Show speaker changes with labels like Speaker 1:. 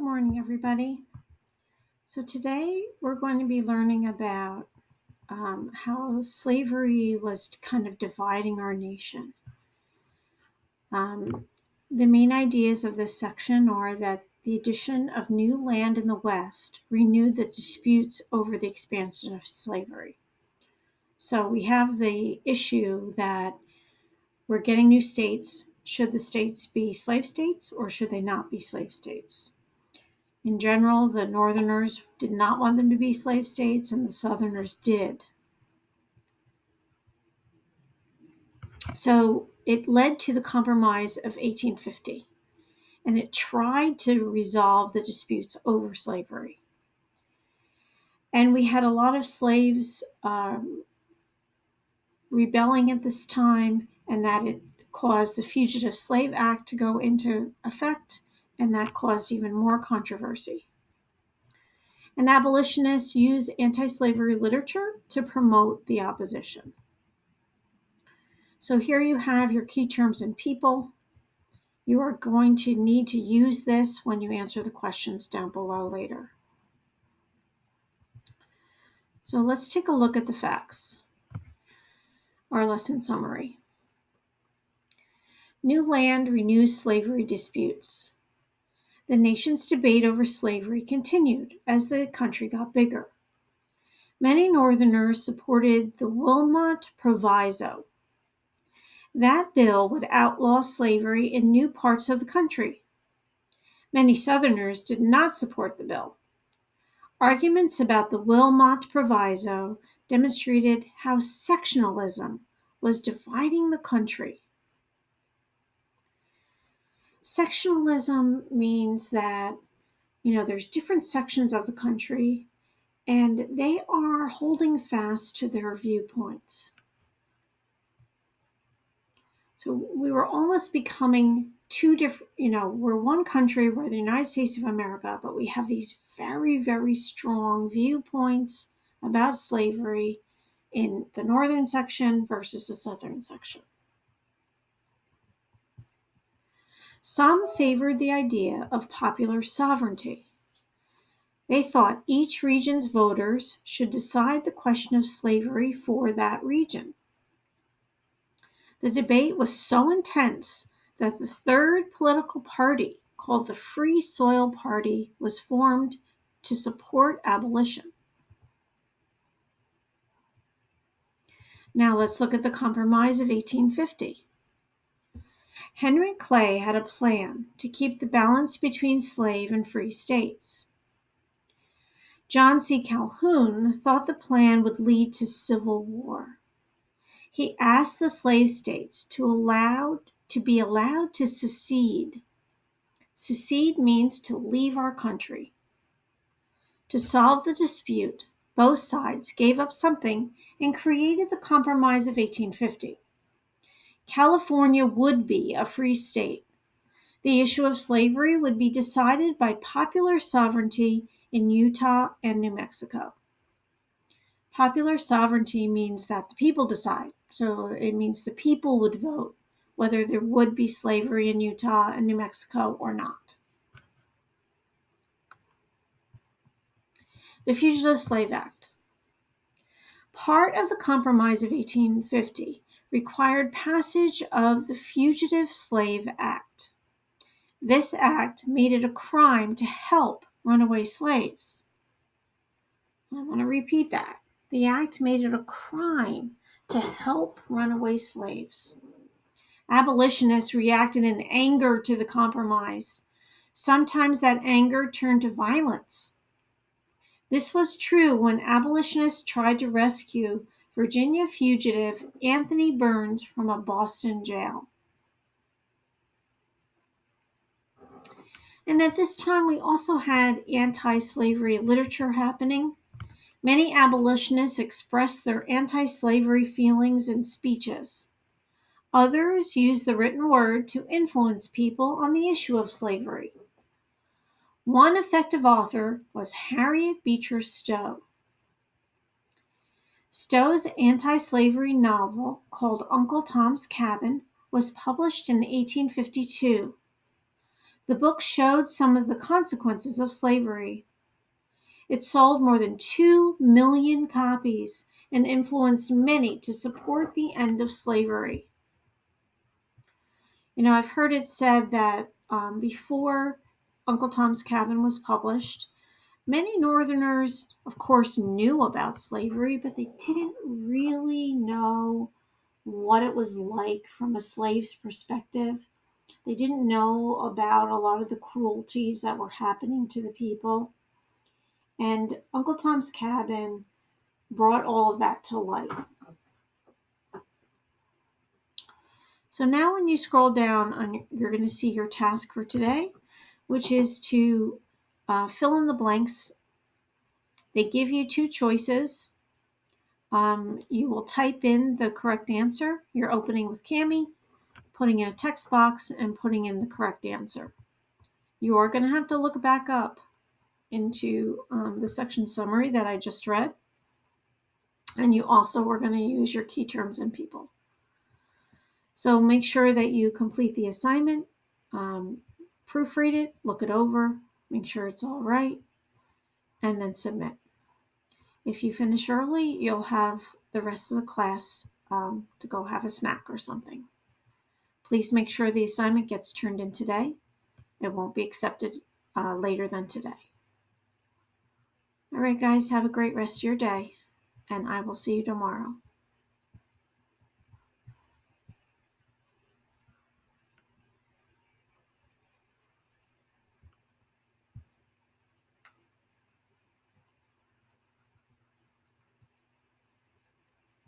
Speaker 1: morning, everybody. So today we're going to be learning about how slavery was kind of dividing our nation. The main ideas of this section are that the addition of new land in the West renewed the disputes over the expansion of slavery. So we have the issue that we're getting new states. Should the states be slave states or should they not be slave states? In general, the Northerners did not want them to be slave states, and the Southerners did. So it led to the Compromise of 1850, and it tried to resolve the disputes over slavery. And we had a lot of slaves rebelling at this time, and that it caused the Fugitive Slave Act to go into effect, and that caused even more controversy. And abolitionists use anti-slavery literature to promote the opposition. So here you have your key terms and people. You are going to need to use this when you answer the questions down below later. So let's take a look at the facts. Our lesson summary. New land renews slavery disputes. The nation's debate over slavery continued as the country got bigger. Many Northerners supported the Wilmot Proviso. That bill would outlaw slavery in new parts of the country. Many Southerners did not support the bill. Arguments about the Wilmot Proviso demonstrated how sectionalism was dividing the country. Sectionalism means that, there's different sections of the country and they are holding fast to their viewpoints. So we were almost becoming two different, we're one country, we're the United States of America, but we have these very, very strong viewpoints about slavery in the northern section versus the southern section. Some favored the idea of popular sovereignty. They thought each region's voters should decide the question of slavery for that region. The debate was so intense that the third political party, called the Free Soil Party, was formed to support abolition. Now let's look at the Compromise of 1850. Henry Clay had a plan to keep the balance between slave and free states. John C. Calhoun thought the plan would lead to civil war. He asked the slave states to be allowed to secede. Secede means to leave our country. To solve the dispute, both sides gave up something and created the Compromise of 1850. California would be a free state. The issue of slavery would be decided by popular sovereignty in Utah and New Mexico. Popular sovereignty means that the people decide. So it means the people would vote whether there would be slavery in Utah and New Mexico or not. The Fugitive Slave Act. Part of the Compromise of 1850 required passage of the Fugitive Slave Act. This act made it a crime to help runaway slaves. I want to repeat that. The act made it a crime to help runaway slaves. Abolitionists reacted in anger to the compromise. Sometimes that anger turned to violence. This was true when abolitionists tried to rescue Virginia fugitive Anthony Burns from a Boston jail. And at this time, we also had anti-slavery literature happening. Many abolitionists expressed their anti-slavery feelings in speeches. Others used the written word to influence people on the issue of slavery. One effective author was Harriet Beecher Stowe. Stowe's anti-slavery novel, called Uncle Tom's Cabin, was published in 1852. The book showed some of the consequences of slavery. It sold more than 2 million copies and influenced many to support the end of slavery. I've heard it said that before Uncle Tom's Cabin was published, many Northerners, of course, knew about slavery, but they didn't really know what it was like from a slave's perspective. They didn't know about a lot of the cruelties that were happening to the people. And Uncle Tom's Cabin brought all of that to light. So now when you scroll down, you're going to see your task for today, which is to fill in the blanks. They give you 2 choices. You will type in the correct answer. You're opening with Cami, putting in a text box, and putting in the correct answer. You are going to have to look back up into the section summary that I just read. And you also are going to use your key terms and people. So make sure that you complete the assignment, proofread it, look it over, make sure it's all right, and then submit. If you finish early, you'll have the rest of the class to go have a snack or something. Please make sure the assignment gets turned in today. It won't be accepted later than today. All right, guys, have a great rest of your day, and I will see you tomorrow.